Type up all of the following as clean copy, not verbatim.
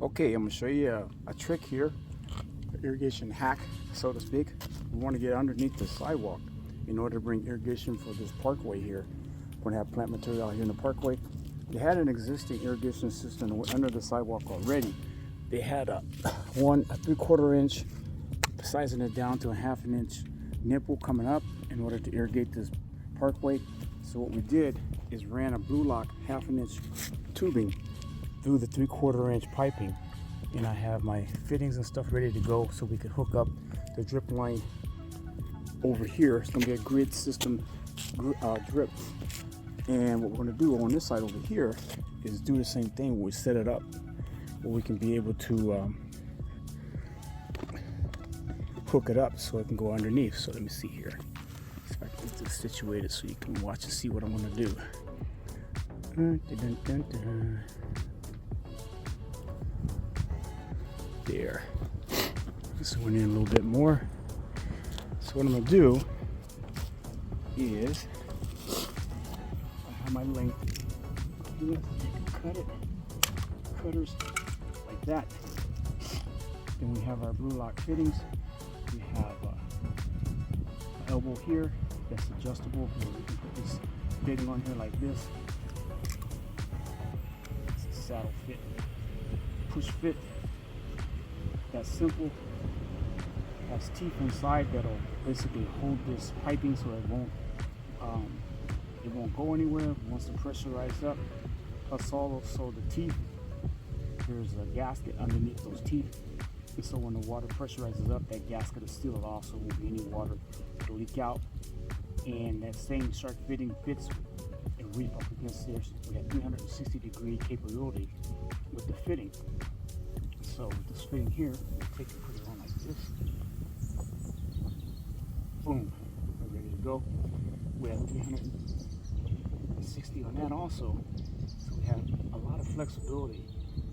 Okay, I'm gonna show you a trick here, an irrigation hack, so to speak. We want to get underneath the sidewalk in order to bring irrigation for this parkway here. We're gonna have plant material here in the parkway. They had an existing irrigation system under the sidewalk already. They had a 3/4 inch, sizing it down to a 1/2 inch nipple coming up in order to irrigate this parkway. So what we did is ran a Blu-Lock 1/2 inch tubing through the 3/4 inch piping, and I have my fittings and stuff ready to go so we can hook up the drip line over here. It's gonna be a grid system drip, and what we're gonna do on this side over here is do the same thing. We set it up where we can be able to hook it up so it can go underneath. So let me see here, see if I can get this situated so you can watch and see what I'm gonna do. There. This went in a little bit more. So what I'm gonna do is I have my length. Do it. You can cut it. Cutters like that. Then we have our Blu-Lock fittings. We have an elbow here that's adjustable. We can put this fitting on here like this. It's a saddle fit, push fit. That's simple. Has teeth inside that'll basically hold this piping so it won't go anywhere once the pressure rises up. Plus also the teeth, there's a gasket underneath those teeth, and so when the water pressure rises up, that gasket will seal it off, so there won't be any water to leak out. And that same shark fitting fits and reef up against there. We have 360-degree capability with the fitting. So with this fitting here, we'll take and put it on like this. Boom, we're ready to go. We have 360 on that also. So we have a lot of flexibility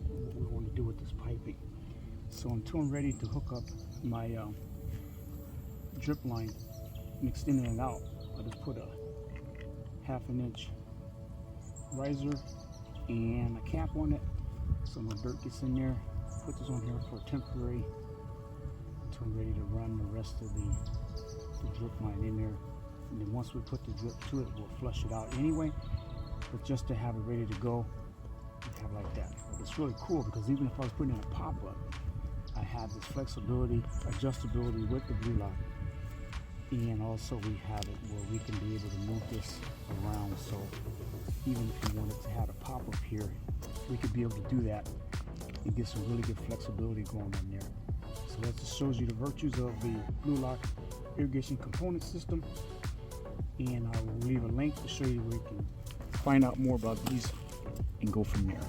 in what we want to do with this piping. So until I'm ready to hook up my drip line and extending it out, I'll just put a 1/2 inch riser and a cap on it so no dirt gets in there. Put this on here for temporary until I'm ready to run the rest of the drip line in there. And then once we put the drip to it, we'll flush it out anyway. But just to have it ready to go, we have like that. But it's really cool because even if I was putting in a pop-up, I have this flexibility, adjustability with the Blu-Lock. And also we have it where we can be able to move this around. So even if you wanted to have a pop-up here, we could be able to do that and get some really good flexibility going on there. So that just shows you the virtues of the Blu-Lock irrigation component system. And I will leave a link to show you where you can find out more about these and go from there.